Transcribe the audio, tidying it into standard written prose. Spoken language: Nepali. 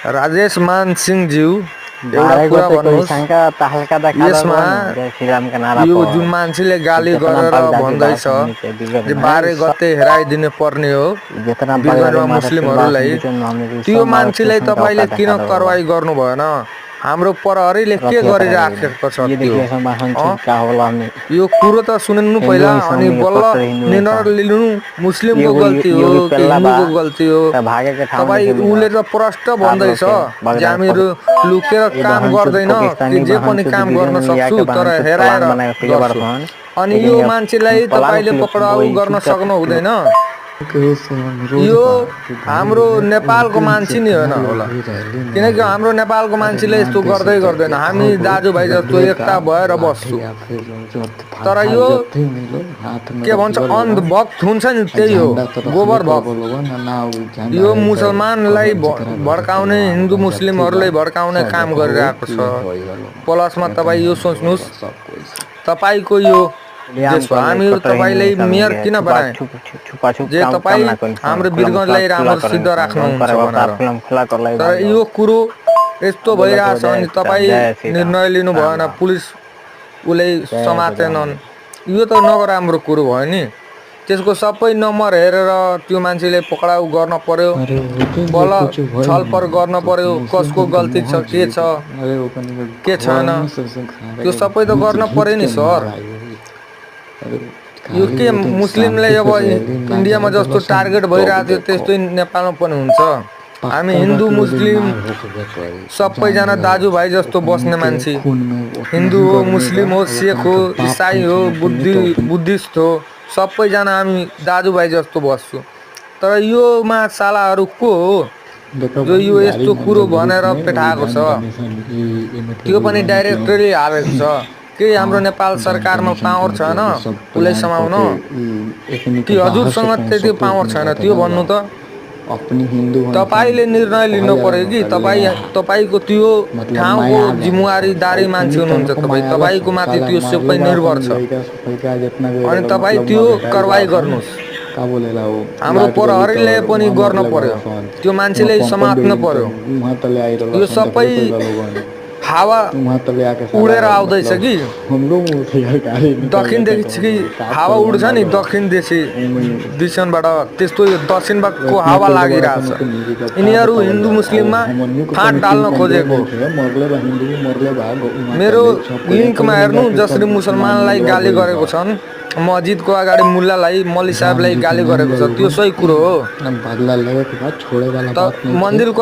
राजेश मान सिंह ज्यू एउटा भारे कुरा गोटे कोही भन्नुहोस्, शंका तहल्का देखा यसमा जय श्री राम का नारा यो पर जुन मान्छेले गाली जितना गरेर बगदादी भन्दैछ भाषा हमने के बिगड़ जे में 12 गते हेराइदिनु पर्ने हो जितना बगदादी वीरगन्जमा महाराष्ट्र मुस्लिमहरूलाई, बीच में हमने की त्यो सब महाराष्ट्र मान्छेलाई शंका तपाईले का किन देखा दो कारवाही गर्नु भएन? हाम्रो प्रहरीले के गरिराखेको छ ये त्यो? देखिए सब भाषण ठीक का होला हमने यो कुरो त सुन्नु हिन्दू पहिला, ही सब अनि हमने के बल्ल कट्टर हिन्दू ही निर्णय सब लिनु मुस्लिमको गल्ती हो योगी कि पेल्ला बा हिन्दूको गल्ती हो। त भागे के ठाउँ तपाईँ देखि उले त प्रष्ट भन्दैछ बगदाद जे हामीहरू लुकेर ये काम बहन चोद गर्दैन कि पाकिस्तानी जे बहन पनि चोद काम वीडियो गर्न में लिया सक्छु, के तर बहन चोद हेराएर प्लान बनाए फिल्म गर्छु। बहन अनि लेकिन यो ये मान्छेलाई पलाल तपाईले फिल्म पक्राउ वही गर्न चुपचाप सक्नु हुँदैन। यो यो हाम्रो नेपालको मान्छे नि होइन होला, किनकि हाम्रो नेपालको मान्छेले यस्तो गर्दै गर्दैन। हामी दाजुभाइ जस्तो एकता भएर बस्छु। तर यो के भन्छ अन्धभक्त हुन्छ नि, त्यही हो गोबर भक्त। यो मुसलमानलाई भड्काउने, हिन्दू मुस्लिमहरूलाई भड्काउने काम गरिरहेको छ। प्लसमा तपाईँ यो सोच्नुहोस्, तपाईँको यो देश हो, हामीहरू तपाईँलाई मेयर किन बनाए? जे तपाईँ हाम्रो वीरगन्जलाई राम्रो सिद्ध राख्नुहुन्छ भनेर। तर यो कुरो यस्तो भइरहेछ अनि तपाईँ निर्णय लिनु भएन, पुलिस उसले समातेनन्। यो त नराम्रो कुरो भयो नि। त्यसको सबै नम्बर हेरेर त्यो मान्छेले पक्राउ गर्न पर्यो, बल्ल छलफल गर्न पर्यो, कसको गल्ती छ, के छैन, त्यो सबै त गर्न पर्यो नि सर। यो के मुस्लिमलाई अब इन्डियामा जस्तो टार्गेट भइरहेको थियो त्यस्तै नेपालमा पनि हुन्छ? हामी हिन्दू मुस्लिम सबैजना दाजुभाइ जस्तो बस्ने मान्छे, हिन्दू हो, मुस्लिम हो, सिख हो, इसाई हो, बुद्धिस्ट हो, सबैजना हामी दाजुभाइ जस्तो बस्छु। तर योमा सालाहरू को हो जो यो यस्तो कुरो भनेर पेठाएको छ? त्यो पनि डाइरेक्टली हालेको छ। के हाम्रो नेपाल सरकारमा पावर छैन उसलाई समाउन? कि हजुरसँग त्यति पावर छैन त्यो भन्नु त? तपाईँले निर्णय लिनु पर्यो कि तपाईँको त्यो ठाउँको जिम्मेवारीदारी मान्छे हुनुहुन्छ तपाईँको माथि त्यो सबै निर्भर छ। अनि तपाईँ त्यो कारवाही गर्नुहोस्। हाम्रो प्रहरीले पनि गर्न पर्यो, त्यो मान्छेले समात्न पर्यो। यो सबै हावा उडेर आउँदैछ कि दक्षिणदेखि कि हावा उड्छ नि, दक्षिणदेखि दिशाबाट, त्यस्तो यो दक्षिणको हावा लागिरहेछ। यिनीहरू हिन्दू मुस्लिममा फाँट डाल्न खोजेको। मेरो लिङ्कमा हेर्नु, जसरी मुसलमानलाई गाली गरेको छन्, मस्जिदको अगाडि मुल्लालाई, मौलवी साहबलाई गाली गरेको छ, त्यो सही कुरो हो। मन्दिरको